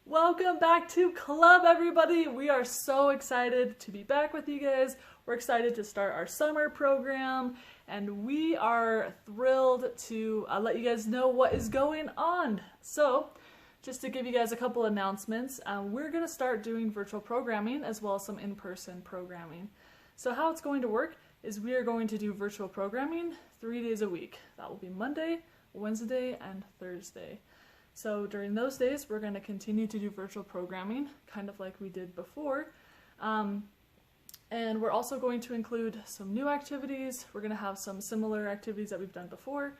Welcome back to Club, everybody. We are so excited to be back with you guys. We're excited to start our summer program, and we are thrilled to let you guys know what is going on. So, just to give you guys a couple announcements, we're going to start doing virtual programming as well as some in-person programming. So how it's going to work is we are going to do virtual programming 3 days a week. That will be Monday, Wednesday, and Thursday. So during those days, we're going to continue to do virtual programming, kind of like we did before. And we're also going to include some new activities. We're going to have some similar activities that we've done before,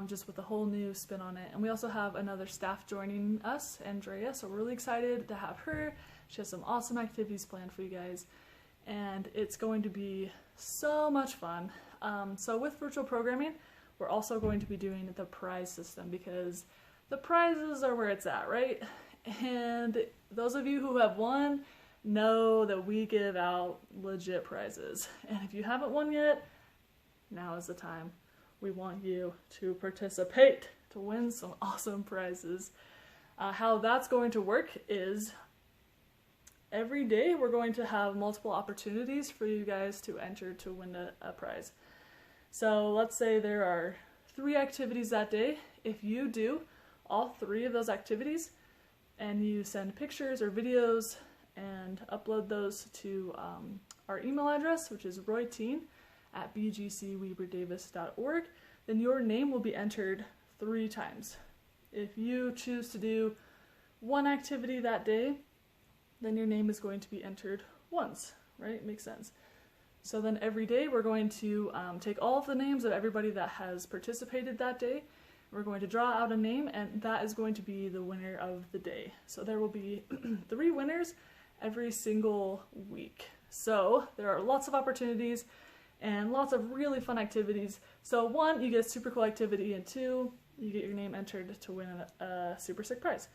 just with a whole new spin on it. And we also have another staff joining us, Andrea, so we're really excited to have her. She has some awesome activities planned for you guys, and it's going to be so much fun. So with virtual programming, we're also going to be doing the prize system because the prizes are where it's at, right? And those of you who have won know that we give out legit prizes. And if you haven't won yet, now is the time. We want you to participate to win some awesome prizes. How that's going to work is every day we're going to have multiple opportunities for you guys to enter to win a prize. So let's say there are 3 activities that day. If you do all 3 of those activities and you send pictures or videos and upload those to our email address, which is royteen@bgcweberdavis.org, then your name will be entered 3 times. If you choose to do 1 activity that day, then your name is going to be entered once, right? Makes sense. So then every day we're going to take all of the names of everybody that has participated that day. We're going to draw out a name, and that is going to be the winner of the day. So there will be 3 winners every single week. So there are lots of opportunities and lots of really fun activities. So 1, you get a super cool activity, and 2, you get your name entered to win a super sick prize.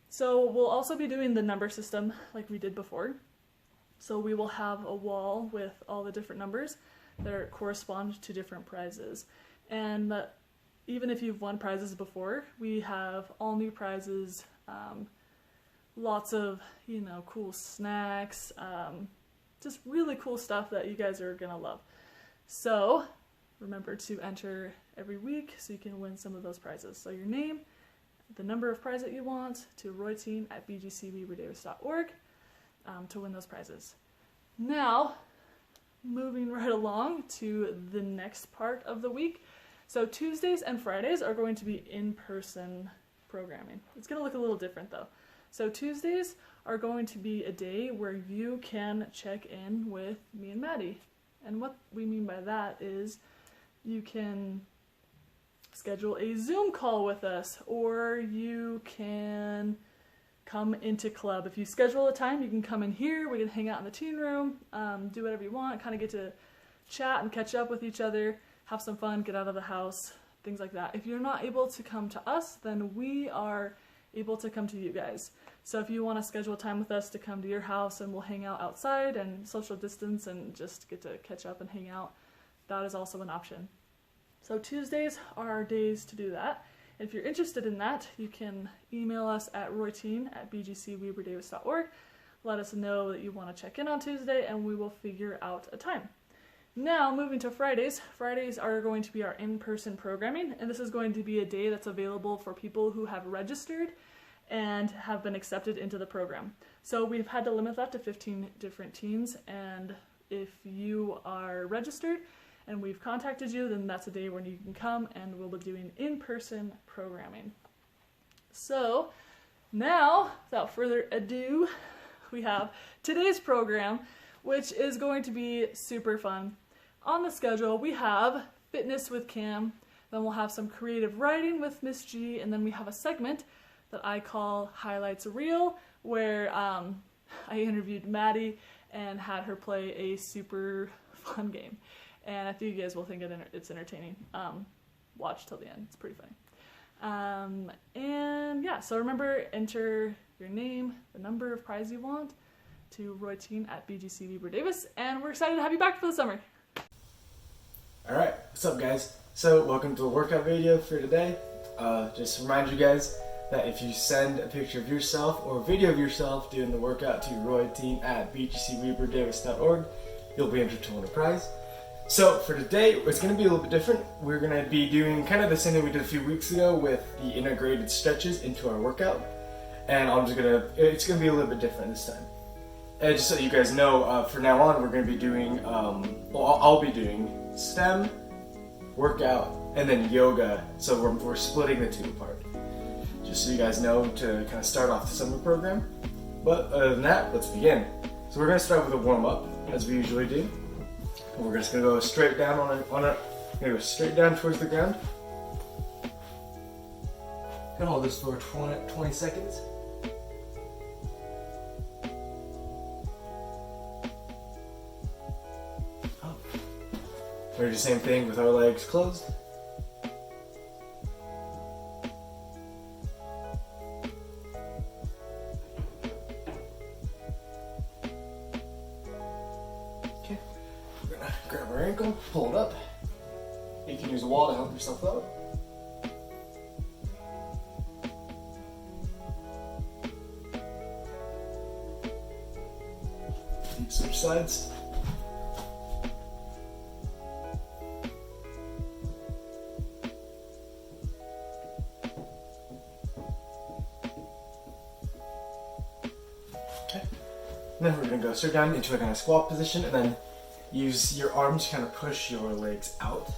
So we'll also be doing the number system like we did before. So we will have a wall with all the different numbers that correspond to different prizes. And even if you've won prizes before, we have all new prizes, lots of, cool snacks, just really cool stuff that you guys are gonna love. So remember to enter every week so you can win some of those prizes. So your name, the number of prize that you want, to royteen@bgcweberdavis.org to win those prizes. Now, moving right along to the next part of the week. So Tuesdays and Fridays are going to be in-person programming. It's going to look a little different though. So Tuesdays are going to be a day where you can check in with me and Maddie. And what we mean by that is you can schedule a Zoom call with us, or you can come into club. If you schedule a time, you can come in here, we can hang out in the teen room, do whatever you want, kind of get to chat and catch up with each other, have some fun, get out of the house, things like that. If you're not able to come to us, then we are able to come to you guys. So if you want to schedule time with us to come to your house and we'll hang out outside and social distance and just get to catch up and hang out, that is also an option. So Tuesdays are our days to do that. If you're interested in that, you can email us at royteen@bgcweberdavis.org. Let us know that you want to check in on Tuesday and we will figure out a time. Now, moving to Fridays. Fridays are going to be our in-person programming, and this is going to be a day that's available for people who have registered and have been accepted into the program. So we've had to limit that to 15 different teens, and if you are registered and we've contacted you, then that's a day when you can come and we'll be doing in-person programming. So now, without further ado, we have today's program, which is going to be super fun. On the schedule, we have fitness with Cam, then we'll have some creative writing with Miss G, and then we have a segment that I call Highlights Reel, where I interviewed Maddie and had her play a super fun game. And I think you guys will think it's entertaining. Watch till the end, it's pretty funny. And yeah, so remember, enter your name, the number of prize you want, to royteen@bgcweberdavis, and we're excited to have you back for the summer. Alright, what's up guys? So welcome to the workout video for today. Just to remind you guys that if you send a picture of yourself or a video of yourself doing the workout to royteam@bgcweberdavis.org, you'll be entered to win a prize. So for today, it's going to be a little bit different. We're going to be doing kind of the same thing we did a few weeks ago with the integrated stretches into our workout. And it's going to be a little bit different this time. And just so you guys know, from now on, we're going to be doing, I'll be doing STEM, workout, and then yoga. So we're splitting the two apart. Just so you guys know to kind of start off the summer program. But other than that, let's begin. So we're going to start with a warm-up, as we usually do. And we're just going to go straight down gonna go straight down towards the ground. Gonna hold this for 20 seconds. We're gonna do the same thing with our legs closed. Okay, we're gonna grab our ankle, pull it up. You can use a wall to help yourself out. Switch sides. Then we're going to go straight down into a kind of squat position and then use your arms to kind of push your legs out.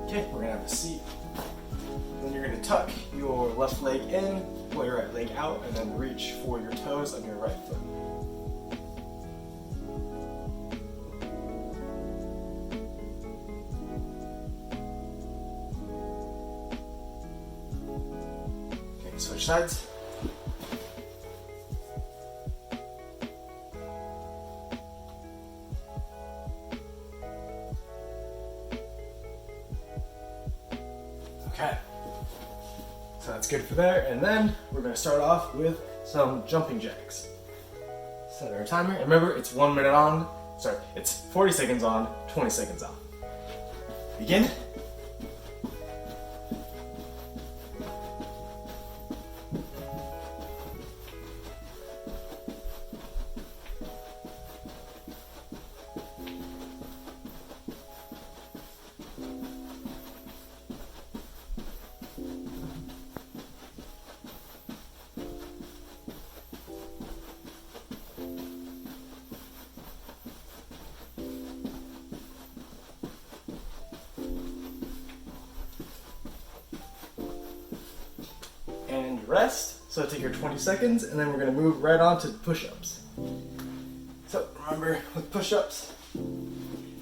Okay, we're going to have a seat. Then you're going to tuck your left leg in, pull your right leg out, and then reach for your toes on your right foot. Switch sides. Okay, so that's good for there, and then we're going to start off with some jumping jacks. Set our timer, and remember it's 1 minute on, it's 40 seconds on, 20 seconds off. Begin. And rest. So take your 20 seconds, and then we're going to move right on to push-ups. So remember, with push-ups,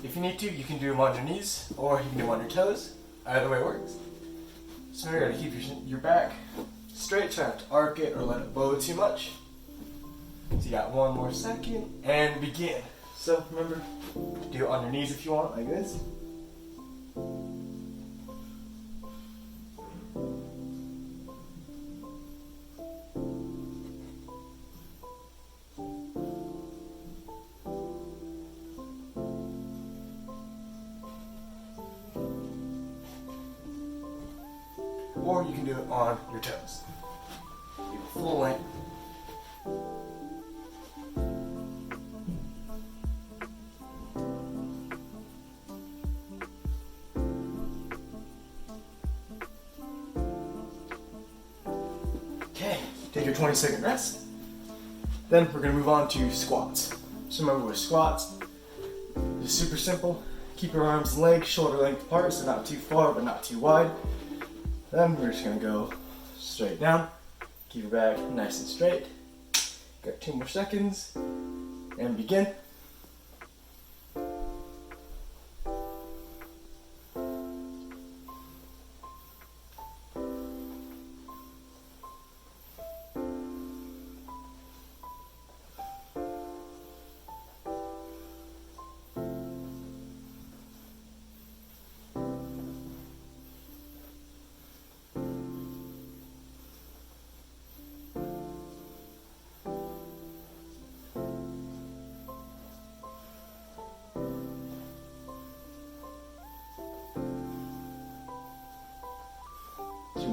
if you need to, you can do them on your knees, or you can do them on your toes. Either way works. So you're going to keep your back straight, try not to arc it or let it bow too much. So you got 1 more second, and begin. So remember, do it on your knees if you want, like this. Or you can do it on your toes. Do full length. Okay, take your 20-second rest. Then we're going to move on to squats. So remember with squats, it's super simple. Keep your arms and legs shoulder length apart, so not too far but not too wide. Then we're just going to go straight down. Keep your back nice and straight. Got 2 more seconds. And begin.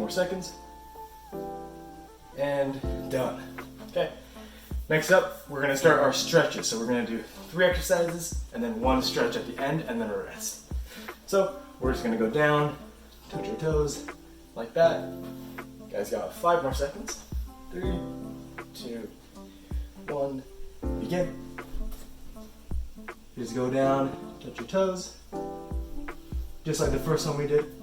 more seconds. And done. Okay. Next up, we're gonna start our stretches. So we're gonna do 3 exercises and then 1 stretch at the end and then a rest. So we're just gonna go down, touch your toes, like that. You guys got 5 more seconds. 3, 2, 1, begin. Just go down, touch your toes, just like the first one we did.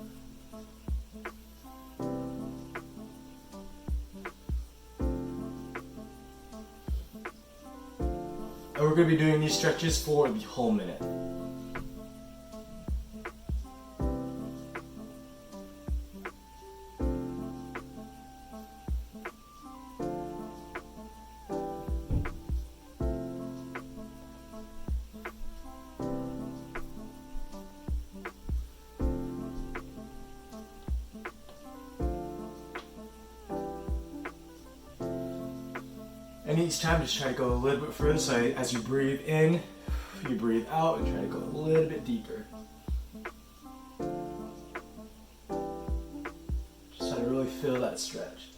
And we're going to be doing these stretches for the whole minute. And each time just try to go a little bit further, so as you breathe in, you breathe out and try to go a little bit deeper. Just try to really feel that stretch.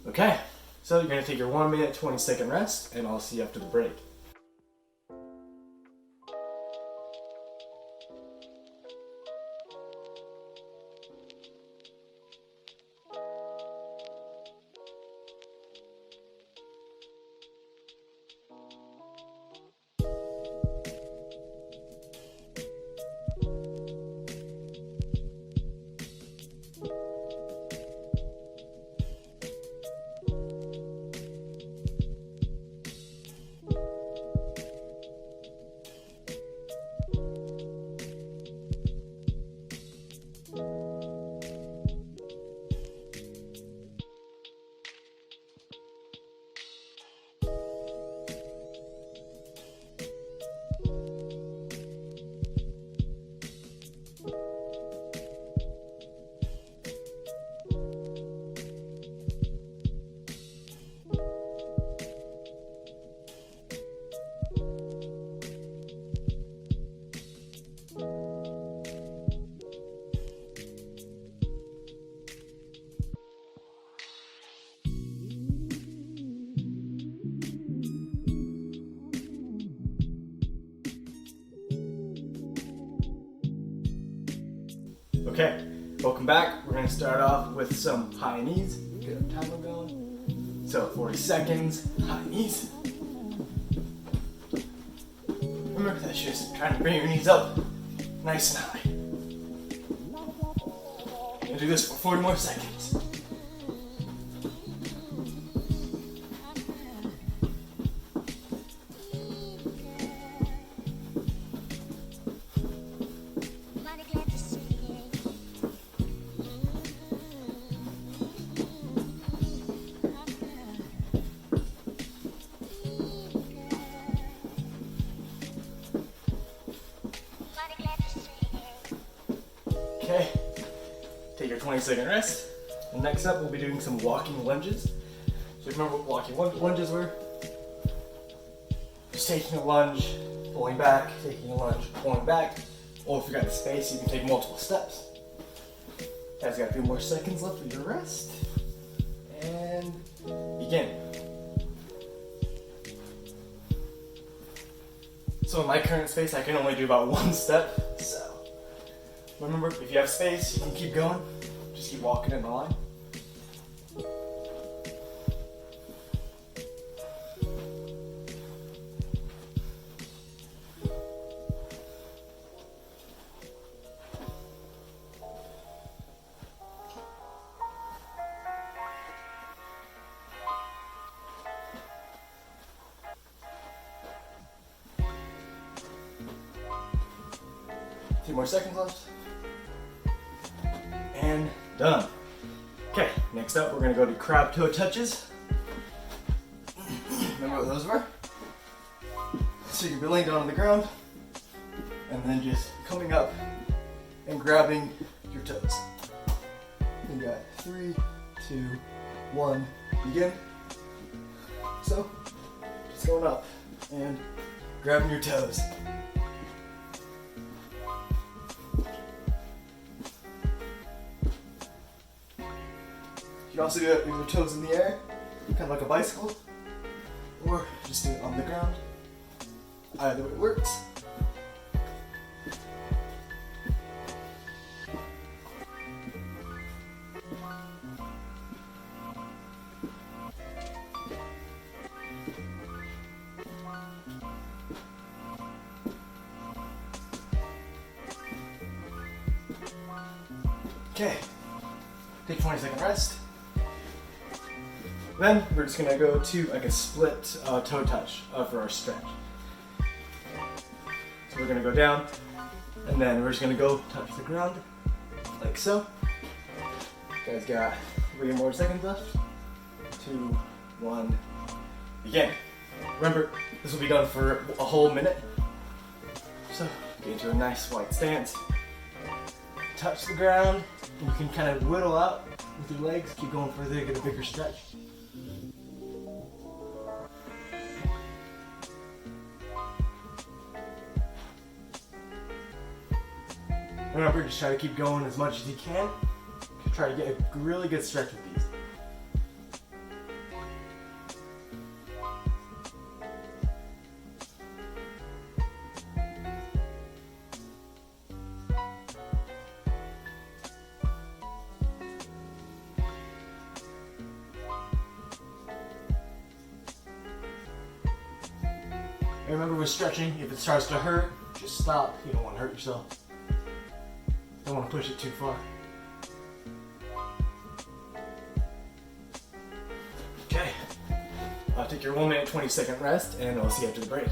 Okay, so you're going to take your 1 minute, 20-second rest, and I'll see you after the break. Okay, welcome back. We're going to start off with some high knees. Get our timer going. So 40 seconds, high knees. Remember that just trying to bring your knees up nice and high. And do this for 40 more seconds. Okay, take your 20-second rest. And next up, we'll be doing some walking lunges. So remember what walking lunges were? Just taking a lunge, pulling back, taking a lunge, pulling back. Or if you got the space, you can take multiple steps. Guys, got a few more seconds left for your rest. And begin. So in my current space, I can only do about 1 step. So remember, if you have space, you can keep going. Just keep walking in the line. A few more seconds left. And done. Okay, next up we're gonna go to crab toe touches. Remember what those were? So you're laying down on the ground and then just coming up and grabbing your toes. You got 3, 2, 1, begin. So, just going up and grabbing your toes. can also do it with your toes in the air, kind of like a bicycle, or just do it on the ground. Either way works. Okay, take 20-second rest. Then we're just gonna go to like a split toe touch for our stretch. So we're gonna go down, and then we're just gonna go touch the ground, like so. You guys got 3 more seconds left. 2, 1, begin. Remember, this will be done for a whole minute. So get into a nice wide stance. Touch the ground, and you can kind of whittle out with your legs. Keep going further, get a bigger stretch. Remember, just try to keep going as much as you can. Try to get a really good stretch with these. And remember with stretching, if it starts to hurt, just stop. You don't want to hurt yourself. Don't want to push it too far. Okay. Take your 1 minute 20-second rest, and I'll see you after the break.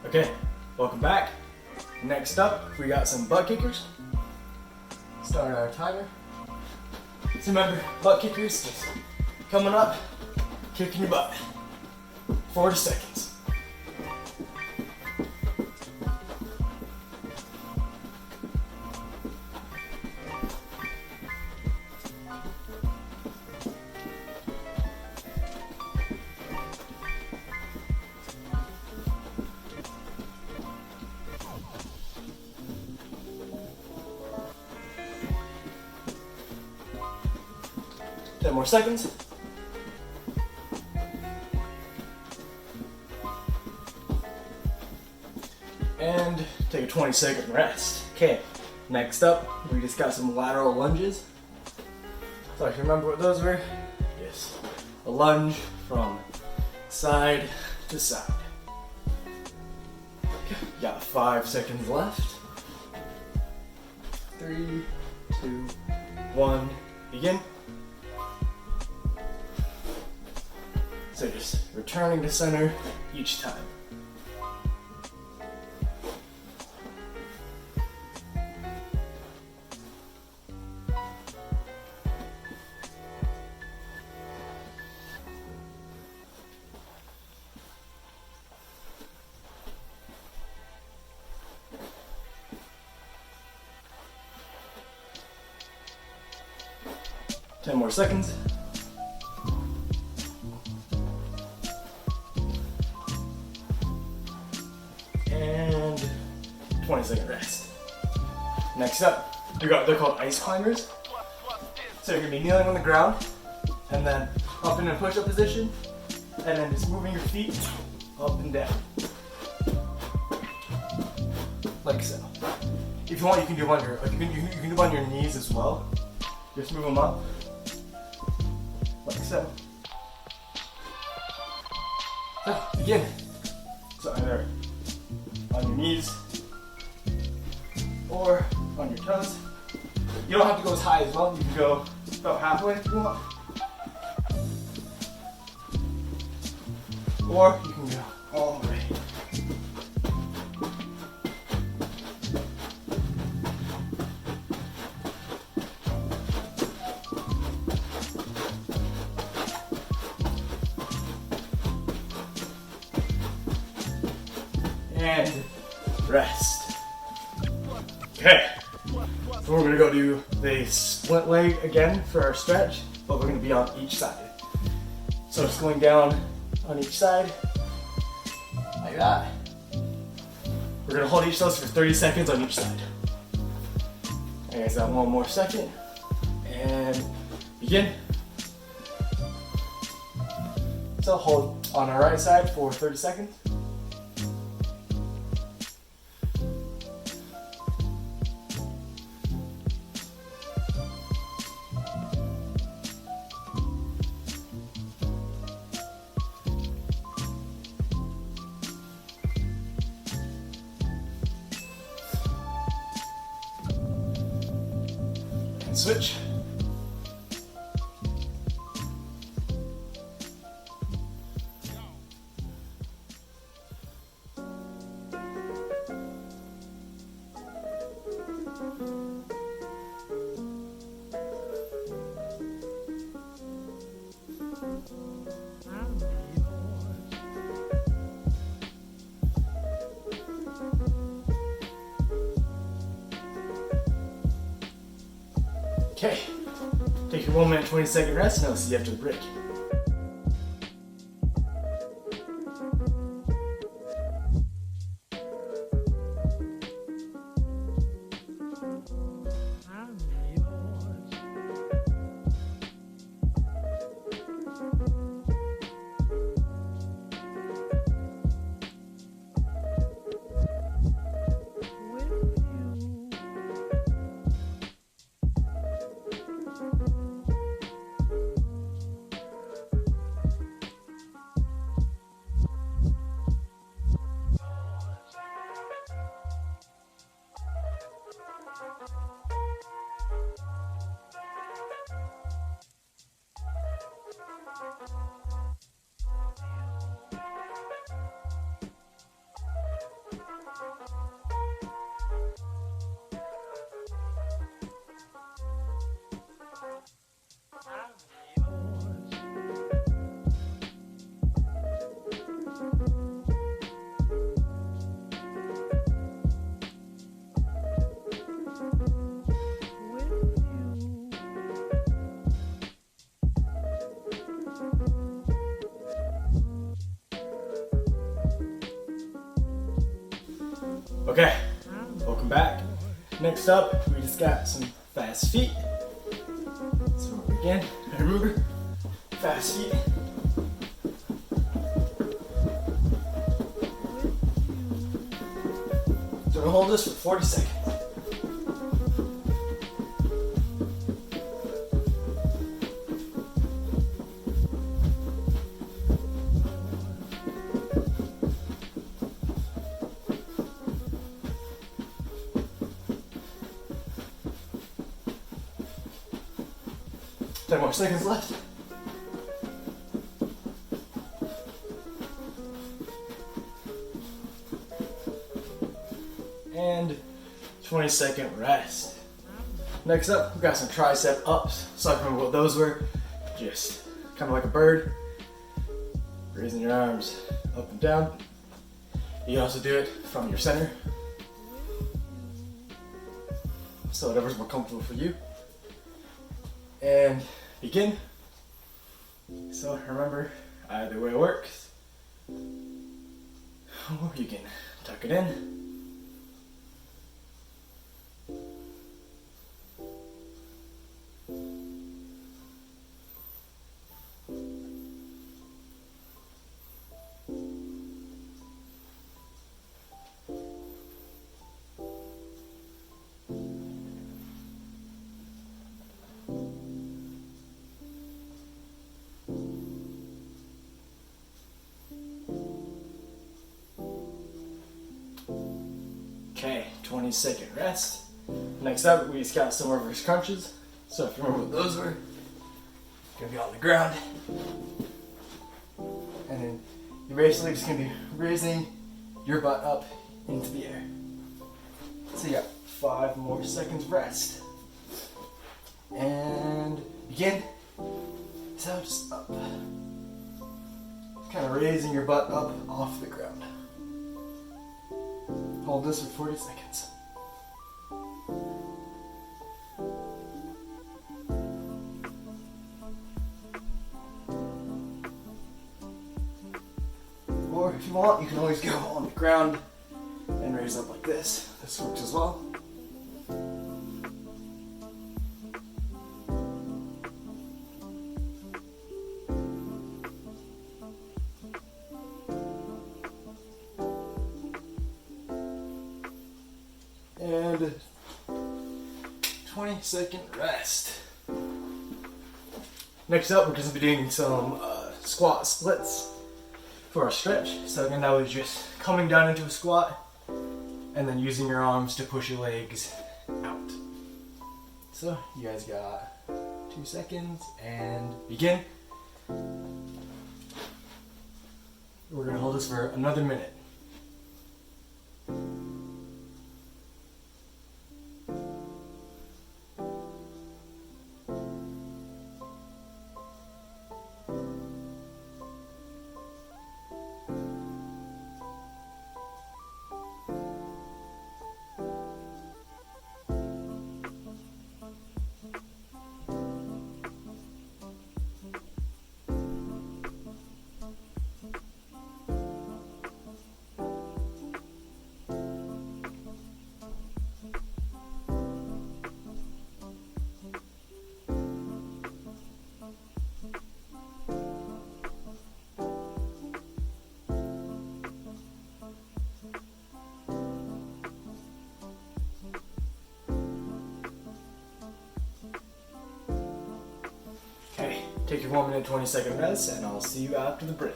Okay, welcome back. Next up, we got some butt kickers. Start our timer. So remember, butt kickers, just coming up, kicking your butt. 40 seconds. Ten more seconds. And take a 20-second rest. Okay, next up, we just got some lateral lunges. So if you remember what those were, yes, a lunge from side to side. Okay, got 5 seconds left. 3, 2, 1, begin. So just returning to center each time. Ten more seconds. And 20-second rest. Next up, they're called ice climbers. So you're gonna be kneeling on the ground, and then up in a push-up position, and then just moving your feet up and down. Like so. If you want, you can do them you can do them on your knees as well. Just move them up. Like so. So, begin. So either on your knees or on your toes. You don't have to go as high as well. You can go about halfway if you want. Or you can go all the way. And rest. Okay. So we're gonna go do the split leg again for our stretch, but we're gonna be on each side. So just going down on each side, like that. We're gonna hold each of those for 30 seconds on each side. Okay, guys, got one more second. And begin. So hold on our right side for 30 seconds. Switch. Okay, take your 1 minute 20-second rest, and I'll see you after the break. Okay, welcome back. Next up, we just got some fast feet. So again, remember, fast feet. So we'll hold this for 40 seconds. Ten more seconds left. And 20-second rest. Next up, we've got some tricep ups. So I remember what those were. Just kind of like a bird, raising your arms up and down. You can also do it from your center. So whatever's more comfortable for you. And begin. So remember, either way works. Or you can tuck it in, Okay, 20-second rest. Next up, we just got some reverse crunches. So if you remember what those were, gonna be on the ground. And then you're basically just gonna be raising your butt up into the air. So you got 5 more seconds rest. And begin. So just up. Kind of raising your butt up off the ground. Hold this for 40 seconds. Or if you want, you can always go on the ground and raise up like this. This works as well. And 20-second rest. Next up, we're going to be doing some squat splits for our stretch. So again, that was just coming down into a squat and then using your arms to push your legs out. So you guys got 2 seconds and begin. We're going to hold this for another minute. Okay, take your 1 minute 20-second rest and I'll see you after the break.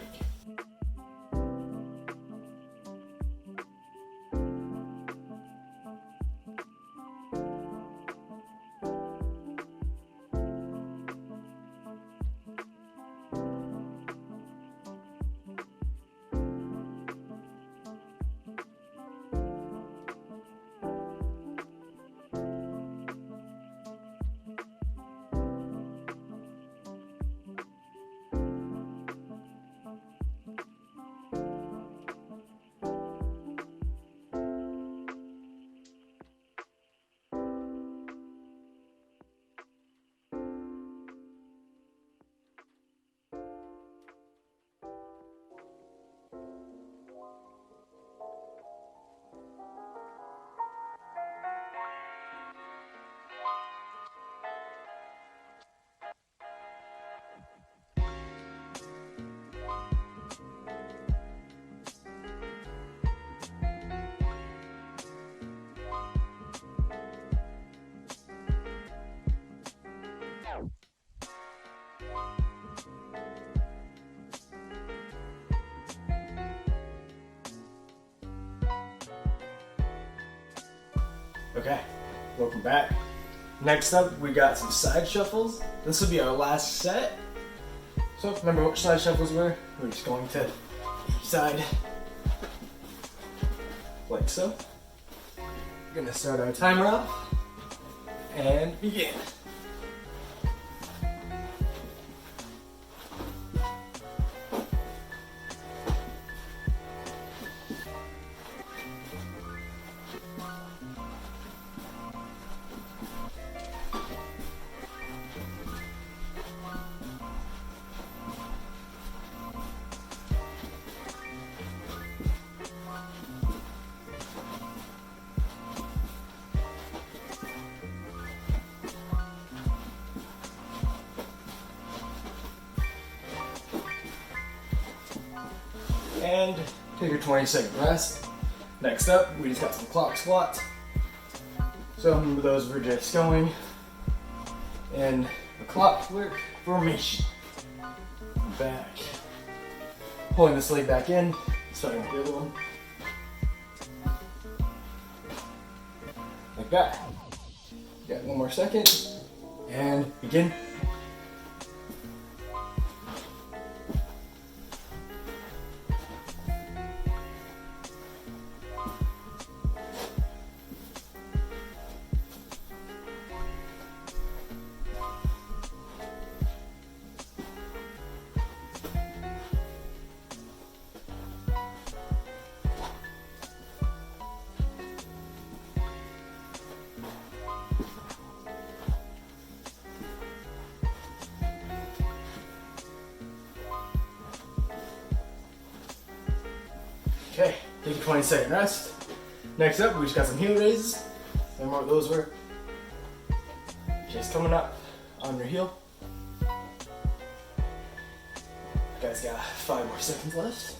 Okay, welcome back. Next up, we got some side shuffles. This will be our last set. So remember what side shuffles were? We're just going to each side, like so. We're gonna start our timer off and begin. And take your 20-second rest. Next up, we just got some clock squats. So remember those were just going in a clockwork formation. Back. Pulling this leg back in, starting with the other one. like that. Got 1 more second, and begin. Okay, take a 20-second rest. Next up, we just got some heel raises. Remember what those were? Just coming up on your heel. You guys got 5 more seconds left.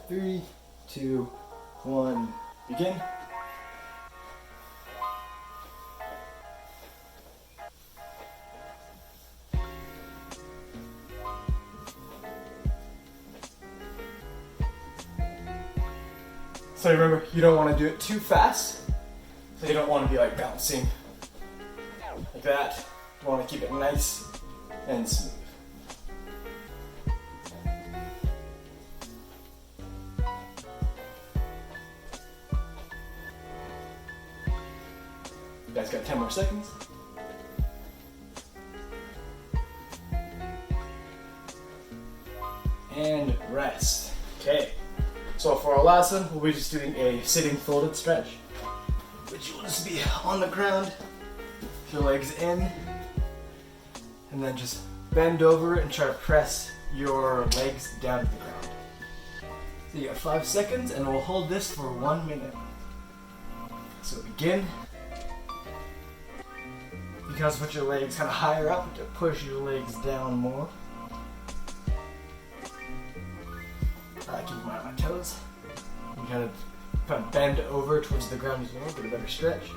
3, 2, 1, begin. So remember, you don't want to do it too fast. So you don't want to be like bouncing like that. You want to keep it nice and smooth. You guys got 10 more seconds. And rest. Okay. So for our last one, we'll be just doing a sitting folded stretch, which will just be on the ground, your legs in, and then just bend over and try to press your legs down to the ground. So you got 5 seconds, and we'll hold this for 1 minute. So begin. You can also put your legs kind of higher up to push your legs down more. Keep them on my toes. You kind of bend over towards the ground as well, get a better stretch.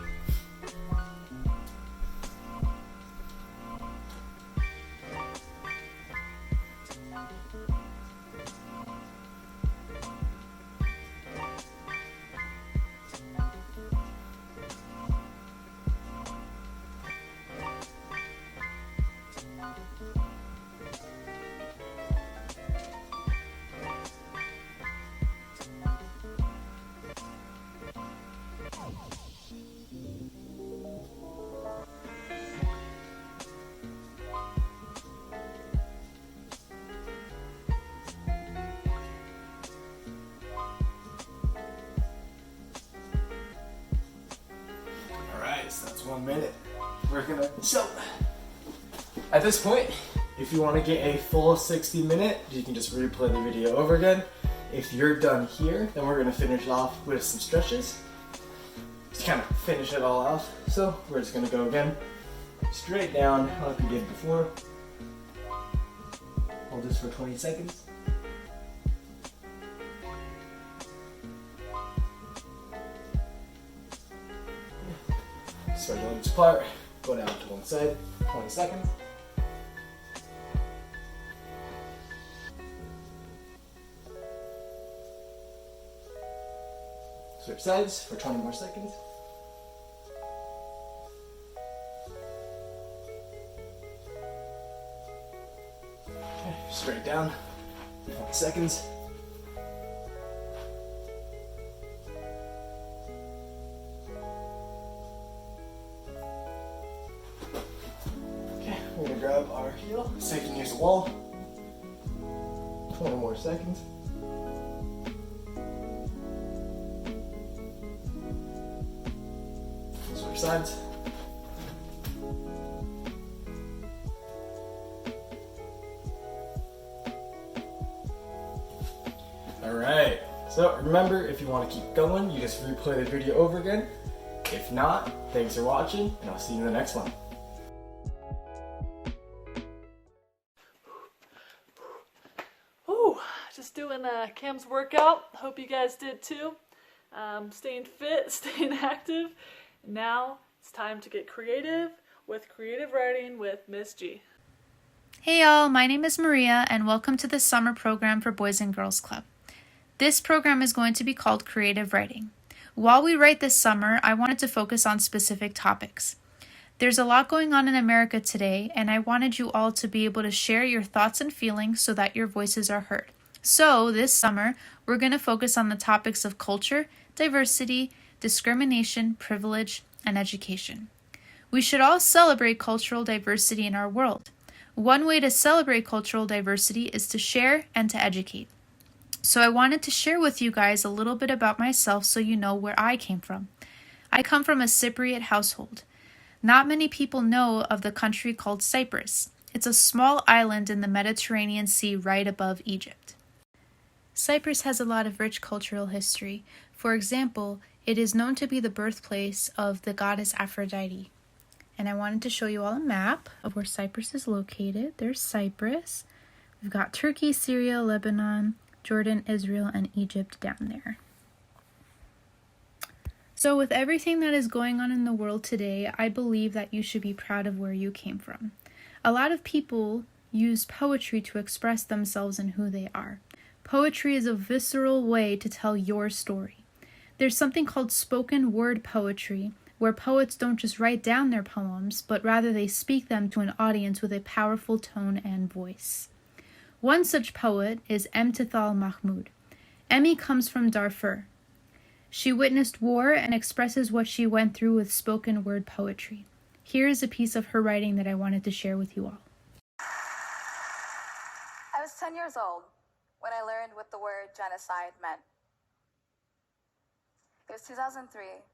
So that's 1 minute. So, at this point, if you want to get a full 60-minute, you can just replay the video over again. If you're done here, then we're going to finish off with some stretches. Just kind of finish it all off. So, we're just going to go again, straight down like we did before. Hold this for 20 seconds. Spread your legs apart, go down to one side, 20 seconds. Switch sides for 20 more seconds. Okay, straight down, 20 seconds. We're going to grab our heel so you can use the wall. 20 more seconds. Switch sides. Alright, so remember, if you want to keep going, you just replay the video over again. If not, thanks for watching, and I'll see you in the next one. Just doing Cam's workout. Hope you guys did too. Staying fit, staying active. Now it's time to get creative with creative writing with Miss G. Hey y'all, my name is Maria and welcome to the summer program for Boys and Girls Club. This program is going to be called Creative Writing. While we write this summer, I wanted to focus on specific topics. There's a lot going on in America today, and I wanted you all to be able to share your thoughts and feelings so that your voices are heard. So, this summer, we're going to focus on the topics of culture, diversity, discrimination, privilege, and education. We should all celebrate cultural diversity in our world. One way to celebrate cultural diversity is to share and to educate. So I wanted to share with you guys a little bit about myself so you know where I came from. I come from a Cypriot household. Not many people know of the country called Cyprus. It's a small island in the Mediterranean Sea right above Egypt. Cyprus has a lot of rich cultural history. For example, it is known to be the birthplace of the goddess Aphrodite. And I wanted to show you all a map of where Cyprus is located. There's Cyprus. We've got Turkey, Syria, Lebanon, Jordan, Israel, and Egypt down there. So with everything that is going on in the world today, I believe that you should be proud of where you came from. A lot of people use poetry to express themselves and who they are. Poetry is a visceral way to tell your story. There's something called spoken word poetry, where poets don't just write down their poems, but rather they speak them to an audience with a powerful tone and voice. One such poet is Emtithal Mahmoud. Emmy comes from Darfur. She witnessed war and expresses what she went through with spoken word poetry. Here is a piece of her writing that I wanted to share with you all. I was 10 years old when I learned what the word genocide meant. It was 2003.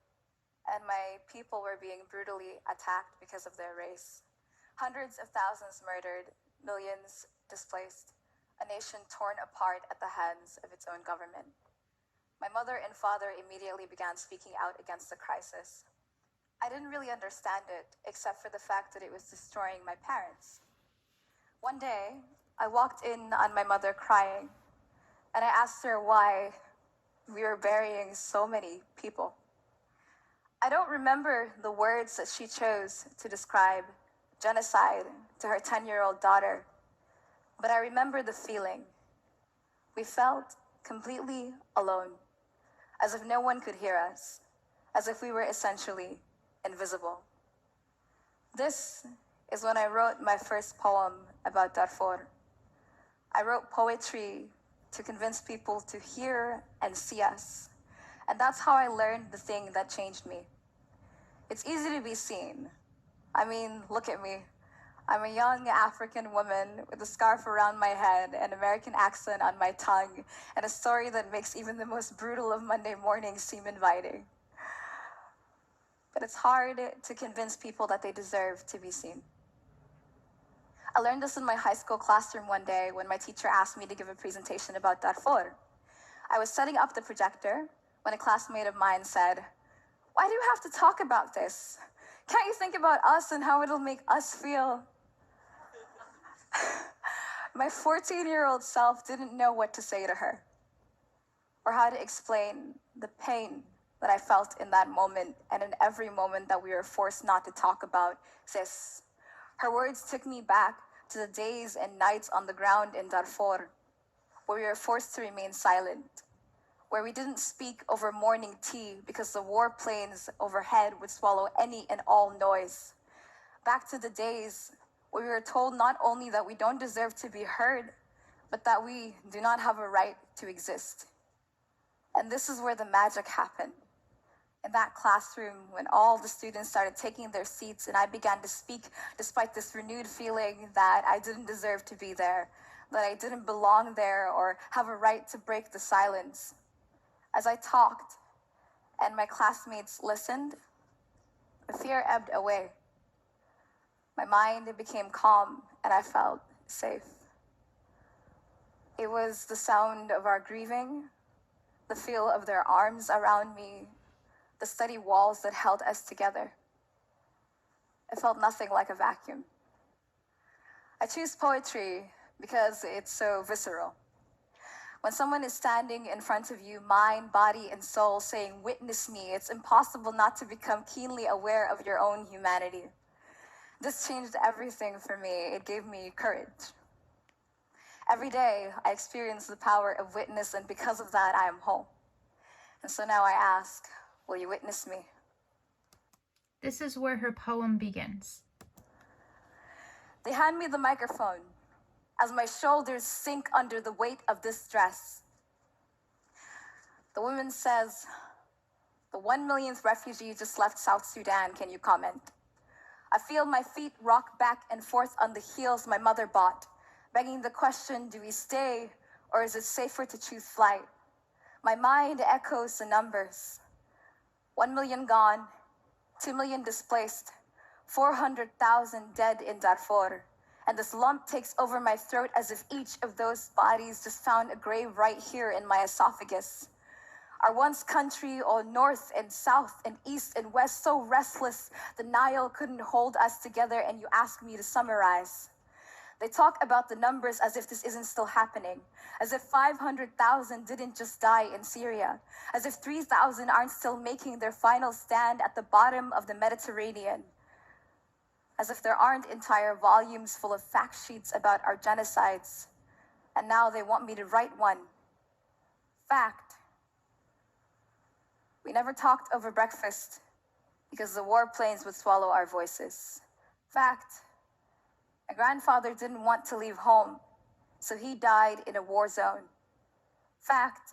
And my people were being brutally attacked because of their race. Hundreds of thousands murdered, millions displaced, a nation torn apart at the hands of its own government. My mother and father immediately began speaking out against the crisis. I didn't really understand it, except for the fact that it was destroying my parents. One day, I walked in on my mother crying, and I asked her why we were burying so many people. I don't remember the words that she chose to describe genocide to her 10-year-old daughter, but I remember the feeling. We felt completely alone, as if no one could hear us, as if we were essentially invisible. This is when I wrote my first poem about Darfur. I wrote poetry to convince people to hear and see us. And that's how I learned the thing that changed me. It's easy to be seen. I mean, look at me. I'm a young African woman with a scarf around my head, an American accent on my tongue, and a story that makes even the most brutal of Monday mornings seem inviting. But it's hard to convince people that they deserve to be seen. I learned this in my high school classroom one day when my teacher asked me to give a presentation about Darfur. I was setting up the projector when a classmate of mine said, "Why do you have to talk about this? Can't you think about us and how it'll make us feel?" My 14-year-old self didn't know what to say to her or how to explain the pain that I felt in that moment and in every moment that we were forced not to talk about this. Her words took me back to the days and nights on the ground in Darfur, where we were forced to remain silent, where we didn't speak over morning tea because the war planes overhead would swallow any and all noise. Back to the days where we were told not only that we don't deserve to be heard, but that we do not have a right to exist. And this is where the magic happened. In that classroom, when all the students started taking their seats and I began to speak despite this renewed feeling that I didn't deserve to be there, that I didn't belong there or have a right to break the silence. As I talked and my classmates listened, the fear ebbed away. My mind became calm and I felt safe. It was the sound of our grieving, the feel of their arms around me, the steady walls that held us together. It felt nothing like a vacuum. I choose poetry because it's so visceral. When someone is standing in front of you, mind, body, and soul, saying, "Witness me," it's impossible not to become keenly aware of your own humanity. This changed everything for me. It gave me courage. Every day, I experience the power of witness, and because of that, I am whole. And so now I ask, Will you witness me? This is where her poem begins. They hand me the microphone as my shoulders sink under the weight of this dress. The woman says, "The 1 millionth refugee just left South Sudan, can you comment?" I feel my feet rock back and forth on the heels my mother bought, begging the question, do we stay or is it safer to choose flight? My mind echoes the numbers. 1 million gone, 2 million displaced, 400,000 dead in Darfur. And this lump takes over my throat as if each of those bodies just found a grave right here in my esophagus. Our once country, all north and south and east and west, so restless, the Nile couldn't hold us together, and you ask me to summarize. They talk about the numbers as if this isn't still happening, as if 500,000 didn't just die in Syria, as if 3,000 aren't still making their final stand at the bottom of the Mediterranean, as if there aren't entire volumes full of fact sheets about our genocides, and now they want me to write one. Fact. We never talked over breakfast because the warplanes would swallow our voices. Fact. My grandfather didn't want to leave home, so he died in a war zone. Fact.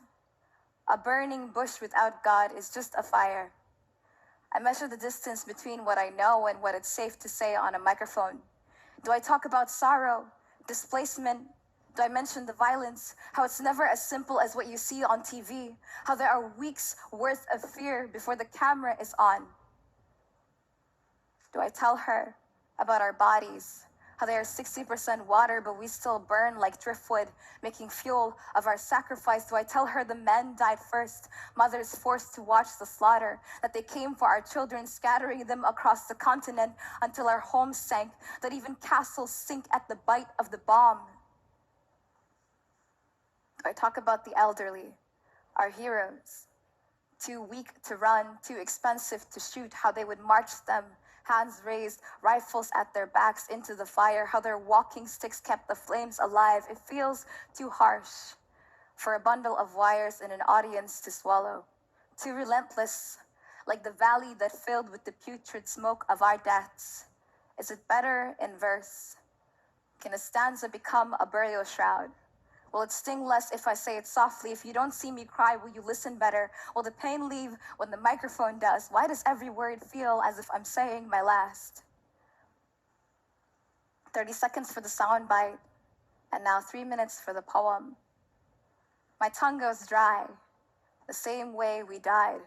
A burning bush without God is just a fire. I measure the distance between what I know and what it's safe to say on a microphone. Do I talk about sorrow, displacement? Do I mention the violence, how it's never as simple as what you see on TV, how there are weeks worth of fear before the camera is on? Do I tell her about our bodies, how they are 60% water, but we still burn like driftwood, making fuel of our sacrifice? Do I tell her the men died first, mothers forced to watch the slaughter, that they came for our children, scattering them across the continent until our homes sank, that even castles sink at the bite of the bomb? Do I talk about the elderly, our heroes, too weak to run, too expensive to shoot, how they would march them, hands raised, rifles at their backs into the fire, how their walking sticks kept the flames alive? It feels too harsh for a bundle of wires in an audience to swallow, too relentless, like the valley that filled with the putrid smoke of our deaths. Is it better in verse? Can a stanza become a burial shroud? Will it sting less if I say it softly? If you don't see me cry, will you listen better? Will the pain leave when the microphone does? Why does every word feel as if I'm saying my last? 30 seconds for the soundbite, and now 3 minutes for the poem. My tongue goes dry, the same way we died,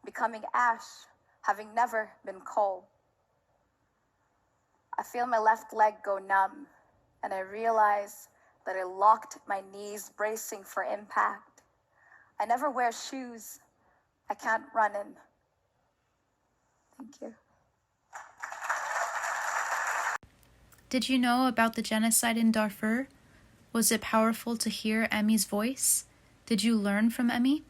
becoming ash, having never been coal. I feel my left leg go numb, and I realize that I locked my knees, bracing for impact. I never wear shoes I can't run in. Thank you. Did you know about the genocide in Darfur? Was it powerful to hear Emmy's voice? Did you learn from Emmy?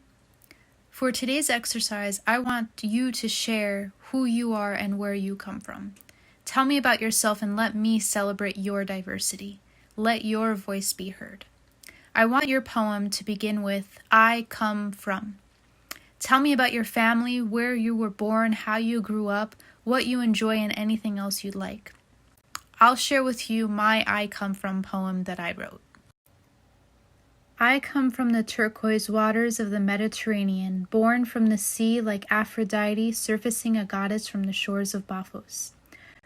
For today's exercise, I want you to share who you are and where you come from. Tell me about yourself and let me celebrate your diversity. Let your voice be heard. I want your poem to begin with, I come from. Tell me about your family, where you were born, how you grew up, what you enjoy, and anything else you'd like. I'll share with you my I come from poem that I wrote. I come from the turquoise waters of the Mediterranean, born from the sea like Aphrodite, surfacing a goddess from the shores of Paphos.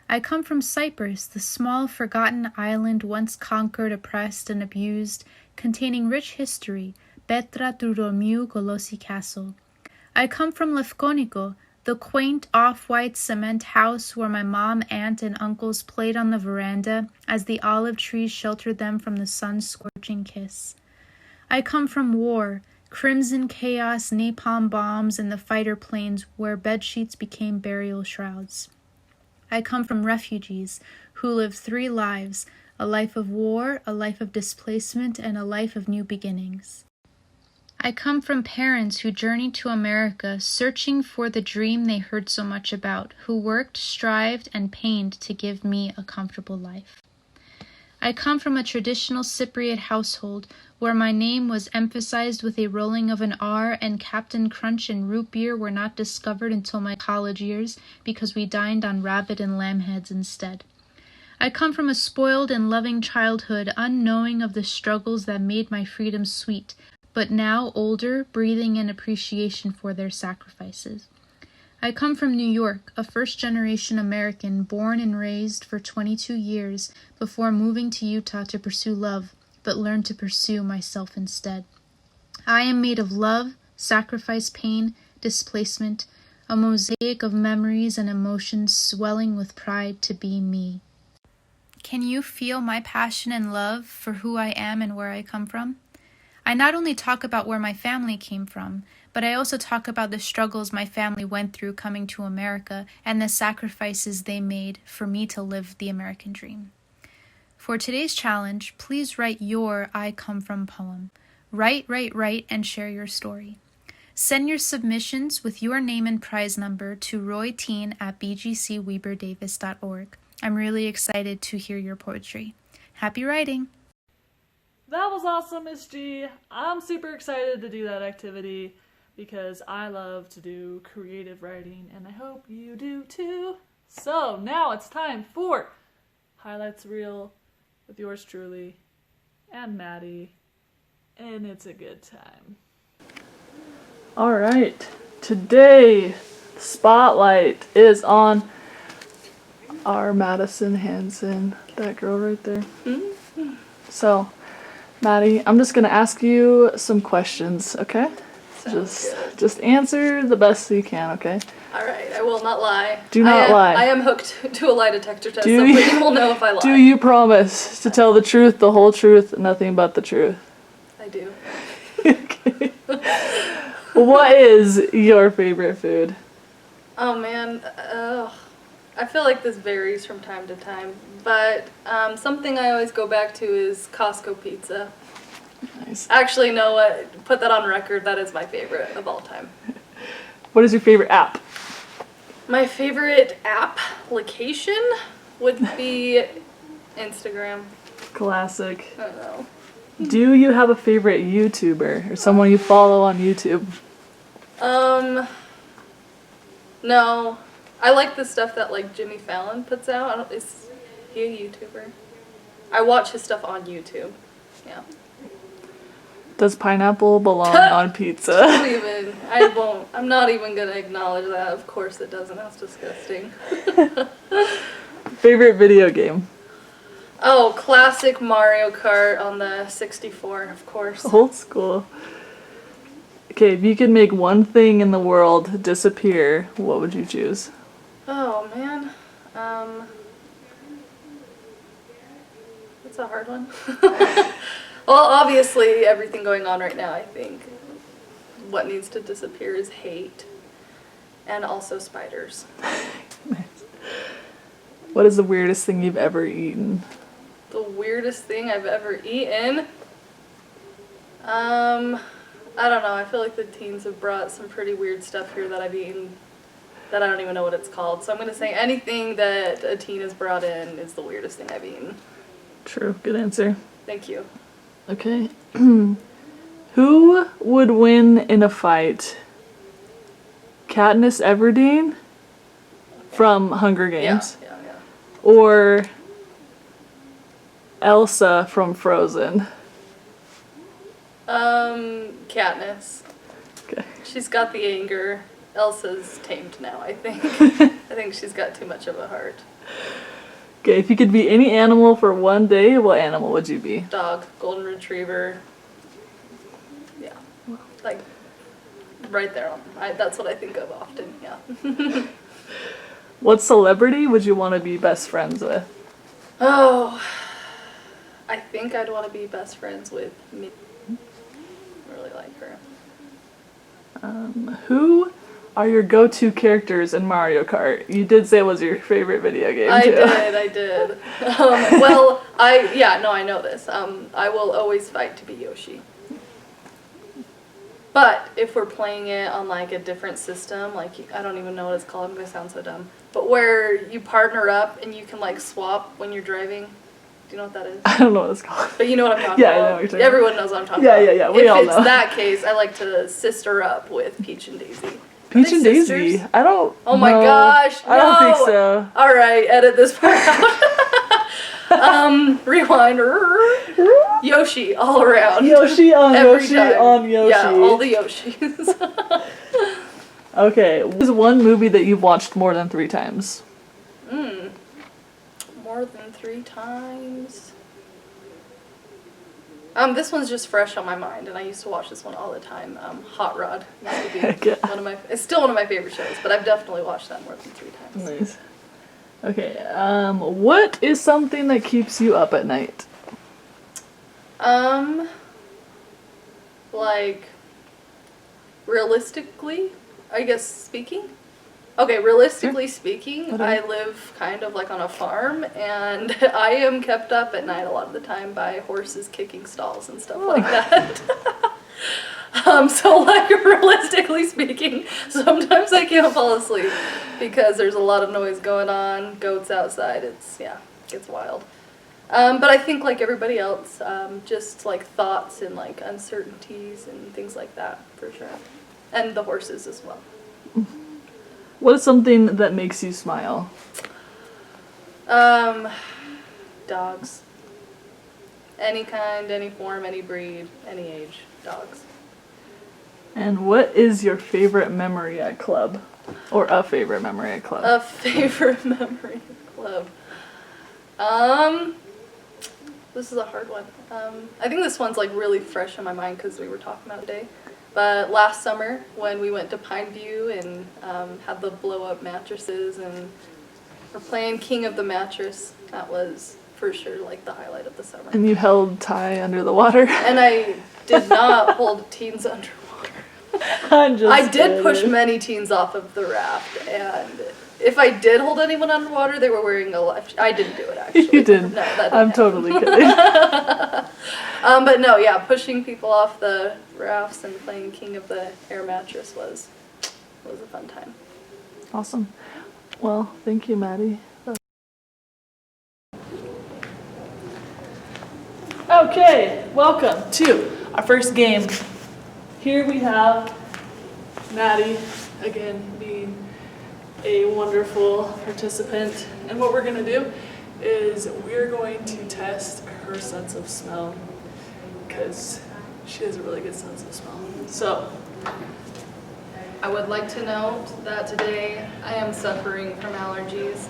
I come from Cyprus, the small, forgotten island once conquered, oppressed, and abused, containing rich history, Petra Turomiou Kolosi Castle. I come from Lefkonico, the quaint, off-white cement house where my mom, aunt, and uncles played on the veranda as the olive trees sheltered them from the sun's scorching kiss. I come from war, crimson chaos, napalm bombs, and the fighter planes where bedsheets became burial shrouds. I come from refugees who live 3 lives, a life of war, a life of displacement, and a life of new beginnings. I come from parents who journeyed to America searching for the dream they heard so much about, who worked, strived, and pained to give me a comfortable life. I come from a traditional Cypriot household where my name was emphasized with a rolling of an R, and Captain Crunch and root beer were not discovered until my college years because we dined on rabbit and lamb heads instead. I come from a spoiled and loving childhood, unknowing of the struggles that made my freedom sweet, but now older, breathing in appreciation for their sacrifices. I come from New York, a first-generation American born and raised for 22 years before moving to Utah to pursue love, but learned to pursue myself instead. I am made of love, sacrifice, pain, displacement, a mosaic of memories and emotions swelling with pride to be me. Can you feel my passion and love for who I am and where I come from? I not only talk about where my family came from, but I also talk about the struggles my family went through coming to America and the sacrifices they made for me to live the American dream. For today's challenge, please write your I Come From poem. Write, and share your story. Send your submissions with your name and prize number to royteen@bgcweberdavis.org. I'm really excited to hear your poetry. Happy writing! That was awesome, Miss G. I'm super excited to do that activity because I love to do creative writing, and I hope you do too. So now it's time for Highlights Reel with yours truly and Maddie, and it's a good time. All right, today spotlight is on our Madison Hanson, that girl right there. Mm-hmm. So, Maddie, I'm just gonna ask you some questions, okay? Just answer the best you can, okay? All right, I will not lie. Do not lie. I am hooked to a lie detector test, so we will know if I lie. Do you promise to tell the truth, the whole truth, nothing but the truth? I do. Okay. What is your favorite food? Oh man, I feel like this varies from time to time, but something I always go back to is Costco pizza. Nice. Actually, no, put that on record, that is my favorite of all time. What is your favorite app? My favorite application would be Instagram. Classic. I don't know. Do you have a favorite YouTuber or someone you follow on YouTube? No. I like the stuff that like Jimmy Fallon puts out. Is he a YouTuber? I watch his stuff on YouTube. Yeah. Does pineapple belong on pizza? I'm not even gonna acknowledge that. Of course it doesn't. That's disgusting. Favorite video game? Oh, classic Mario Kart on the 64, of course. Old school. Okay, if you could make one thing in the world disappear, what would you choose? Oh man. That's a hard one. Well, obviously everything going on right now, I think what needs to disappear is hate and also spiders. What is the weirdest thing you've ever eaten? The weirdest thing I've ever eaten? I don't know. I feel like the teens have brought some pretty weird stuff here that I've eaten that I don't even know what it's called. So I'm going to say anything that a teen has brought in is the weirdest thing I've eaten. True. Good answer. Thank you. Okay. Who would win in a fight? Katniss Everdeen from Hunger Games? Yeah. Or Elsa from Frozen? Katniss. Okay. She's got the anger. Elsa's tamed now, I think. I think she's got too much of a heart. Okay, if you could be any animal for one day, what animal would you be? Dog, golden retriever. Yeah. Like, right there. That's what I think of often, yeah. What celebrity would you want to be best friends with? Oh, I think I'd want to be best friends with me. I really like her. Who are your go-to characters in Mario Kart? You did say it was your favorite video game, too. I did. I know this. I will always fight to be Yoshi. But if we're playing it on like a different system, like I don't even know what it's called, I'm gonna sound so dumb. But where you partner up and you can like swap when you're driving. Do you know what that is? I don't know what it's called. But you know what I'm talking Yeah, I about. know what you're talking Everyone knows what I'm talking Yeah, about. yeah, we if all it's know. that case, I like to sister up with Peach and Daisy. Peach they and sisters? Daisy. I don't. Oh my know. gosh! I don't think no. so. All right, edit this part out. Rewind. Yoshi all around. Yoshi on Every Yoshi time. on Yoshi. Yeah, all the Yoshis. Okay, what is one movie that you've watched more than 3 times? More than 3 times. This one's just fresh on my mind, and I used to watch this one all the time. Hot Rod used to be Heck yeah. it's still one of my favorite shows, but I've definitely watched that more than 3 times. Nice. Okay, what is something that keeps you up at night? Like, realistically, I guess speaking. Okay, realistically speaking, Whatever. I live kind of like on a farm, and I am kept up at night a lot of the time by horses kicking stalls and stuff like that. So like, realistically speaking, sometimes I can't fall asleep because there's a lot of noise going on, goats outside, it gets wild. But I think like everybody else, just like thoughts and like uncertainties and things like that, for sure. And the horses as well. What is something that makes you smile? Dogs. Any kind, any form, any breed, any age, dogs. And what is your favorite memory at club? Or a favorite memory at club? A favorite memory at club. This is a hard one. I think this one's like really fresh in my mind because we were talking about it today. But last summer when we went to Pineview and had the blow up mattresses and we're playing King of the Mattress, that was for sure like the highlight of the summer. And you held Ty under the water? And I did not hold teens underwater. I did push many teens off of the raft, and if I did hold anyone underwater, they were wearing a life. I didn't do it actually. You didn't. No, that didn't I'm happen. totally kidding. But no, yeah, pushing people off the rafts and playing King of the Air Mattress was a fun time. Awesome. Well, thank you, Maddie. Okay, welcome to our first game. Here we have Maddie, again, being a wonderful participant. And what we're gonna do is we're going to test her sense of smell, because she has a really good sense of smell. So, I would like to note that today I am suffering from allergies,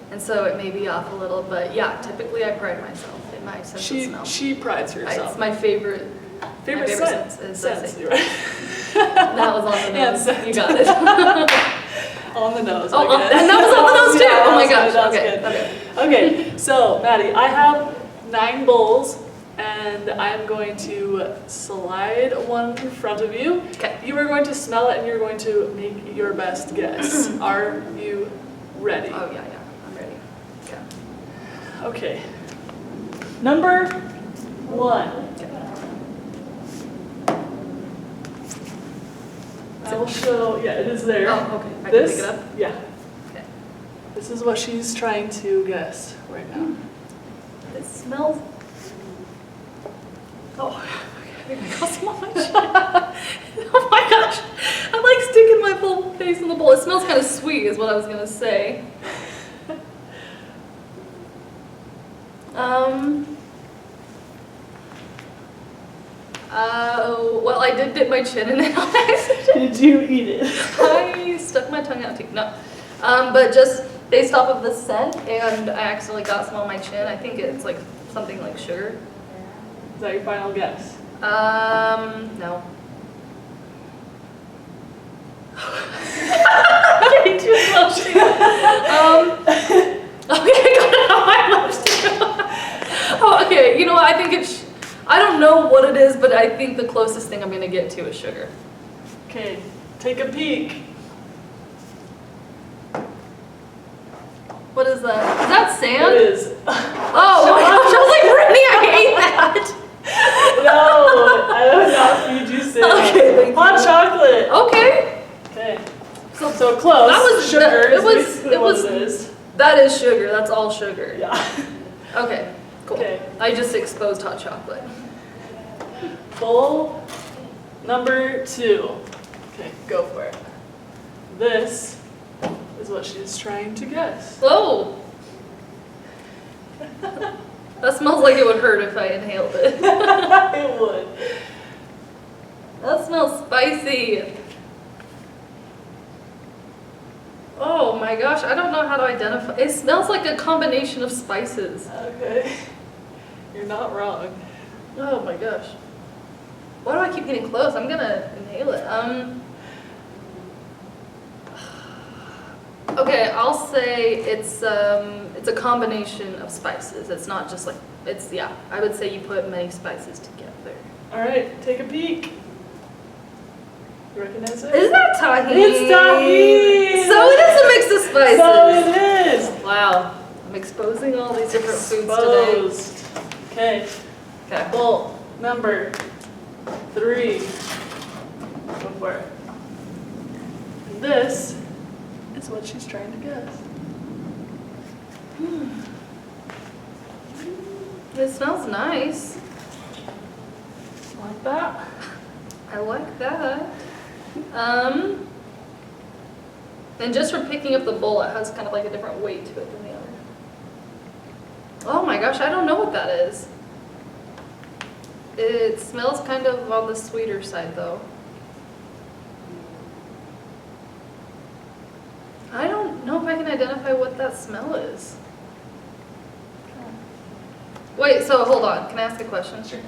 and so it may be off a little, but yeah, typically I pride myself in my sense of smell. she prides herself. It's my favorite Favorite sense. sense, you're That was on the And nose. scent. You got it. On the nose. Oh, I guess. and that was on the nose too. Yeah, Oh my that was gosh. good, that was Okay. good. Okay, so Maddie, I have 9 bowls, and I'm going to slide one in front of you. Okay. You are going to smell it, and you're going to make your best guess. Are you ready? Oh yeah, I'm ready. Okay. Okay. Number 1. I will show. Yeah, it is there. Oh, okay. I can This, pick it up. yeah. Okay. This is what she's trying to guess right now. It smells. Oh, okay. I got some on my chin. Oh my gosh. I'm like sticking my full face in the bowl. It smells kind of sweet, is what I was gonna say. Well, I did dip my chin in it on accident. Did you eat it? I stuck my tongue out too. No. But just based off of the scent, and I accidentally got some on my chin. I think it's like something like sugar. Is that your final guess? No. Okay, too close. Okay, I got it on my lips. Oh, okay, you know what? I think it's. I don't know what it is, but I think the closest thing I'm gonna get to is sugar. Okay, take a peek. What is that? Is that sand? It is. Oh my gosh, I was like, Brittany, I hate that. No, I will not feed you sand. Okay, thank Hot you. chocolate. Okay. Okay. So close. That was- sugar. it was- is basically it what was- it is. That is sugar. That's all sugar. Yeah. Okay. Cool. Okay. I just exposed hot chocolate. Bowl number 2. Okay, go for it. This is what she's trying to guess. Whoa! That smells like it would hurt if I inhaled it. It would. That smells spicy. Oh my gosh, I don't know how to identify. It smells like a combination of spices. Okay. You're not wrong. Oh my gosh. Why do I keep getting close? I'm gonna inhale it. Okay, I'll say it's a combination of spices. It's not just like, I would say you put many spices together. Alright, take a peek. You recognize it? Is that tahini? It's tahini! So it is a mix of spices. So it is! Wow, I'm exposing all these different foods today. Exposed. Okay, Okay. bowl number 3. Go for it. This is what she's trying to guess. It smells nice. Like that? I like that. And just from picking up the bowl, it has kind of like a different weight to it than the other. Oh my gosh, I don't know what that is. It smells kind of on the sweeter side though. I don't know if I can identify what that smell is. Wait, so hold on, can I ask a question? Sure.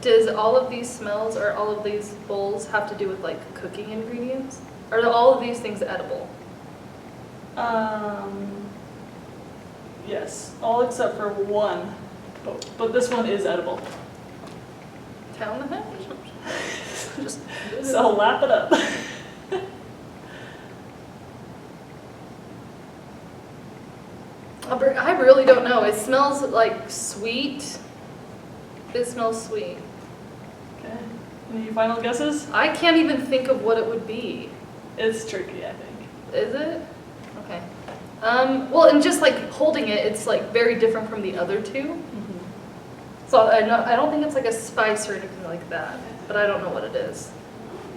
Does all of these smells or all of these bowls have to do with like cooking ingredients? Or are all of these things edible? Yes, all except for one. But this one is edible. Town the heck? Just So lap it up. I really don't know. It smells like sweet. It smells sweet. Okay. Any final guesses? I can't even think of what it would be. It's turkey, I think. Is it? Okay. Well, and just like holding it, it's like very different from the other two. So I don't think it's like a spice or anything like that, but I don't know what it is.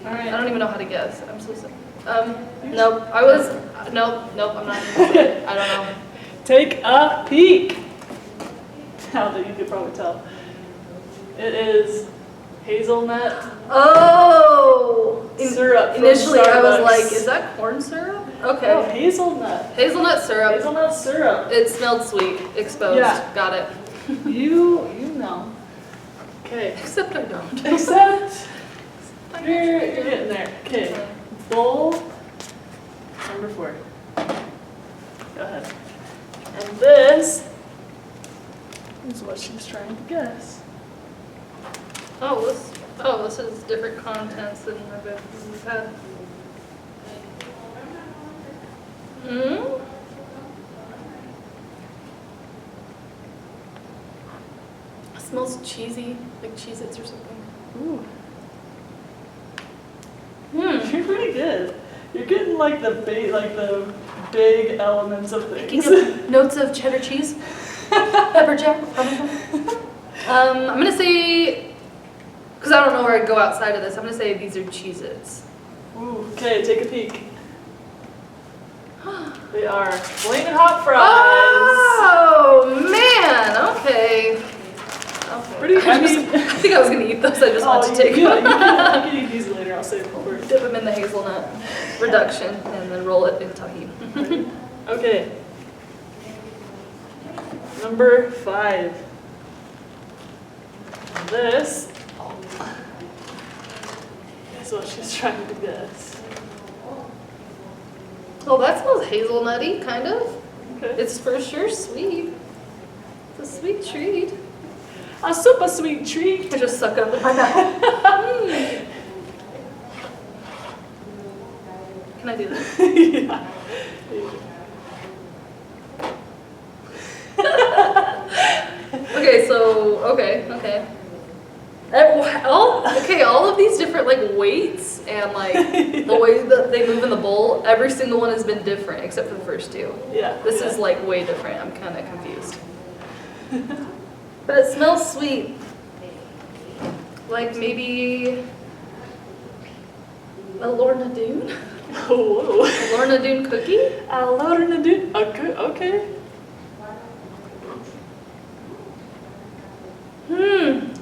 All I right. don't even know how to guess. I'm so sorry. Nope. Nope. I'm not even gonna say it. I don't know. Take a peek. Now that you could probably tell. It is hazelnut Oh! syrup. from Initially, I was Starbucks. like, is that corn syrup? Okay. Oh, hazelnut. Hazelnut syrup. Hazelnut syrup. It smelled sweet. Exposed. Yeah. Got it. You know. Okay. Except I don't. Except you're getting there. Okay. Bowl number 4. Go ahead. And this is what she's trying to guess. This is different contents than we've had. It smells cheesy, like Cheez-Its or something. Ooh. You're pretty good. You're getting like the big elements of things. Picking up notes of cheddar cheese, pepper jack, parmesan. I'm gonna say, because I don't know where I'd go outside of this, I'm gonna say these are Cheez-Its. Ooh, okay, take a peek. They are flaming hot fries. Oh man, okay. Pretty, I mean, I think I was gonna eat those. I just wanted to take you them. can eat these later. I'll save them for. Dip them in the hazelnut reduction and then roll it in tahini. Okay. Number 5. This is what she's trying to guess. Oh, that smells hazelnutty, kind of. Okay. It's for sure sweet. It's a sweet treat. A super sweet treat. I just suck up in my mouth. Can I do this? Yeah. Okay. All of these different like weights and like the way that they move in the bowl, every single one has been different except for the first two. Yeah. This is like way different. I'm kind of confused. But it smells sweet. Like maybe a Lorna Doone? Whoa. A Lorna Doone cookie? A Lorna Doone. Okay.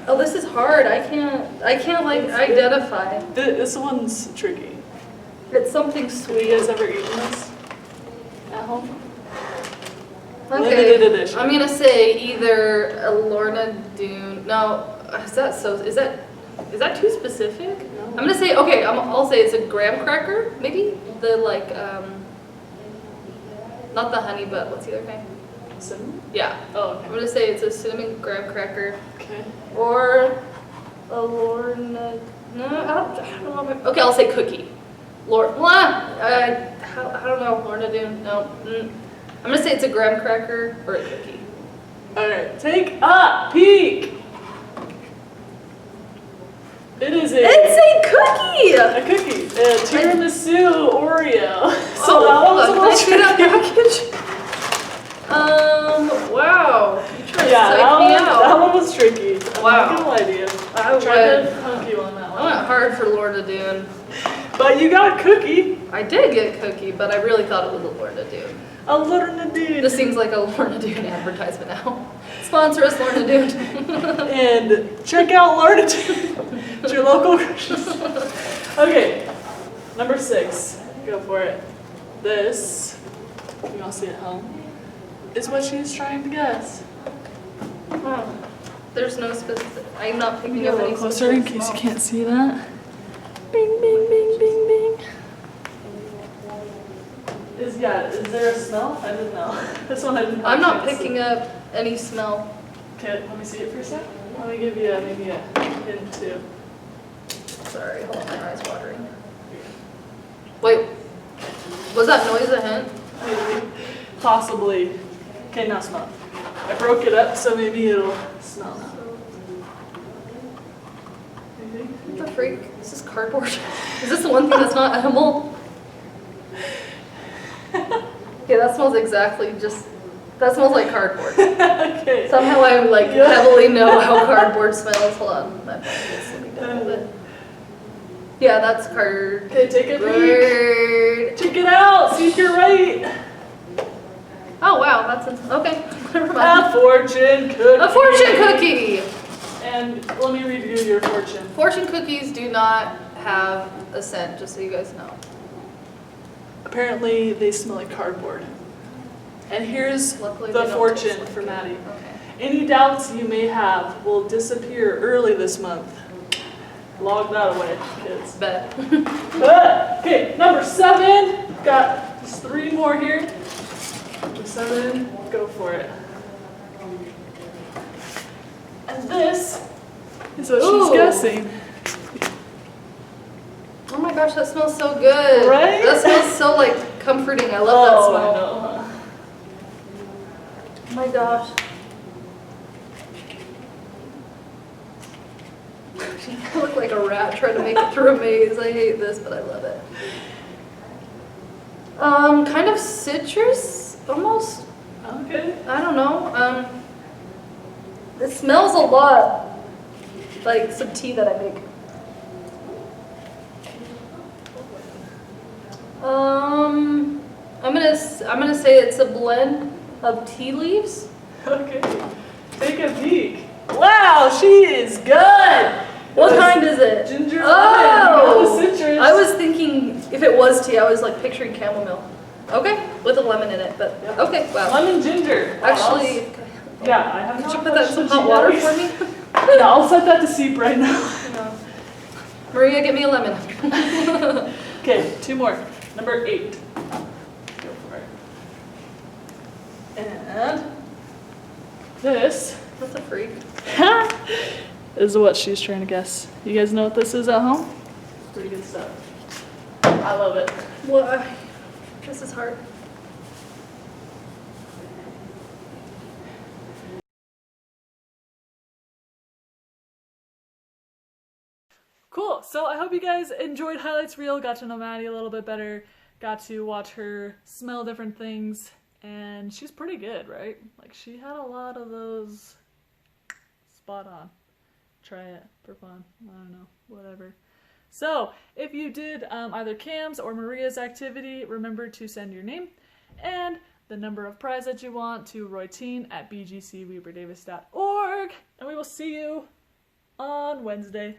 Oh, this is hard. I can't like identify. This one's tricky. It's something Have sweet. you guys ever eaten this at home? Okay, Limited edition. I'm gonna say either a Lorna Doone. No, is that too specific? No. I'm gonna say okay. I'll say it's a graham cracker. Maybe the like not the honey, but what's the other kind? Cinnamon? Yeah, Oh, I'm okay. gonna say it's a cinnamon graham cracker Okay. or a Lorna. No, I don't know. Okay, I'll say cookie. I don't know. Lorna Doone. No. I'm gonna say it's a graham cracker or a cookie. Alright, take a peek! It is It's a cookie! a cookie. A tiramisu Oreo. So Oh, that hold was on. a Can I little see that tricky. package? Wow. You trying to Yeah, psych that me one, out. that one was tricky. I'm Wow. not gonna lie to you. I Tried to went, punk you on that I went one. hard for Lorna Doone. But you got cookie. I did get cookie, but I really thought it was a Lorna Doone. A Lorna Doone. This seems like a Lorna Doone advertisement now. Sponsor us, Lorna Doone. And check out Lorna Doone. It's your local grocery store. Okay, number 6. Go for it. This, you all see at home, is what she's trying to guess. Oh, there's no specific. I'm not Let me picking get a up little any closer in specific case you smell. can't see that. Bing, bing, bing, bing, bing. Is there a smell? I didn't know. This one I didn't. I'm not picking up any smell. Okay, let me see it for a second. Let me give you maybe a hint too. Sorry, hold on, my eyes watering. Wait, was that noise a hint? Maybe. Possibly. Okay, now smell. I broke it up so maybe it'll smell now. Anything? What the freak? Is this cardboard? Is this the one thing that's not edible? Okay, that smells exactly just. That smells like cardboard. Okay. Somehow I like Yeah. heavily know how cardboard smells. Hold on, my mind is slimming down a little bit. Yeah, that's cardboard. Okay, take a peek. Check it out. See if you're right. Oh wow, that's okay. Never A mind. fortune cookie. A fortune cookie. And let me read you your fortune. Fortune cookies do not have a scent, just so you guys know. Apparently, they smell like cardboard. And here's Luckily, the they don't fortune taste like for it. Maddie. Okay. Any doubts you may have will disappear early this month. Log that away, kids. Bet. Okay, number 7. Got just 3 more here. Number 7, go for it. And this is what Ooh. she's guessing. Oh my gosh, that smells so good. Right? That smells so like comforting. I love that I smell. know. Oh my gosh. I look like a rat trying to make it through a maze. I hate this, but I love it. Kind of citrus, almost. Okay. I don't know. It smells a lot like some tea that I make. I'm gonna say it's a blend of tea leaves. Okay. Take a peek. Wow, she is good. What It was kind is it? Ginger lemon. Oh! You got the citrus. I was thinking if it was tea, I was like picturing chamomile. Okay, with a lemon in it, but Yep. okay, wow. Lemon ginger. Actually, Yeah, I have could not you put that in some touched hot water the for me? Yeah, I'll set that to seep right now. Maria, get me a lemon. Okay, 2 more. Number 8. Go for it. And this That's a freak. is what she's trying to guess. You guys know what this is at home? Pretty good stuff. I love it. Well, this is hard. Cool. So I hope you guys enjoyed Highlights Reel, got to know Maddie a little bit better, got to watch her smell different things, and she's pretty good, right? Like she had a lot of those spot on. Try it for fun. I don't know, whatever. So, if you did either Cam's or Maria's activity, remember to send your name and the number of prize that you want to royteen@bgcweberdavis.org, and we will see you on Wednesday.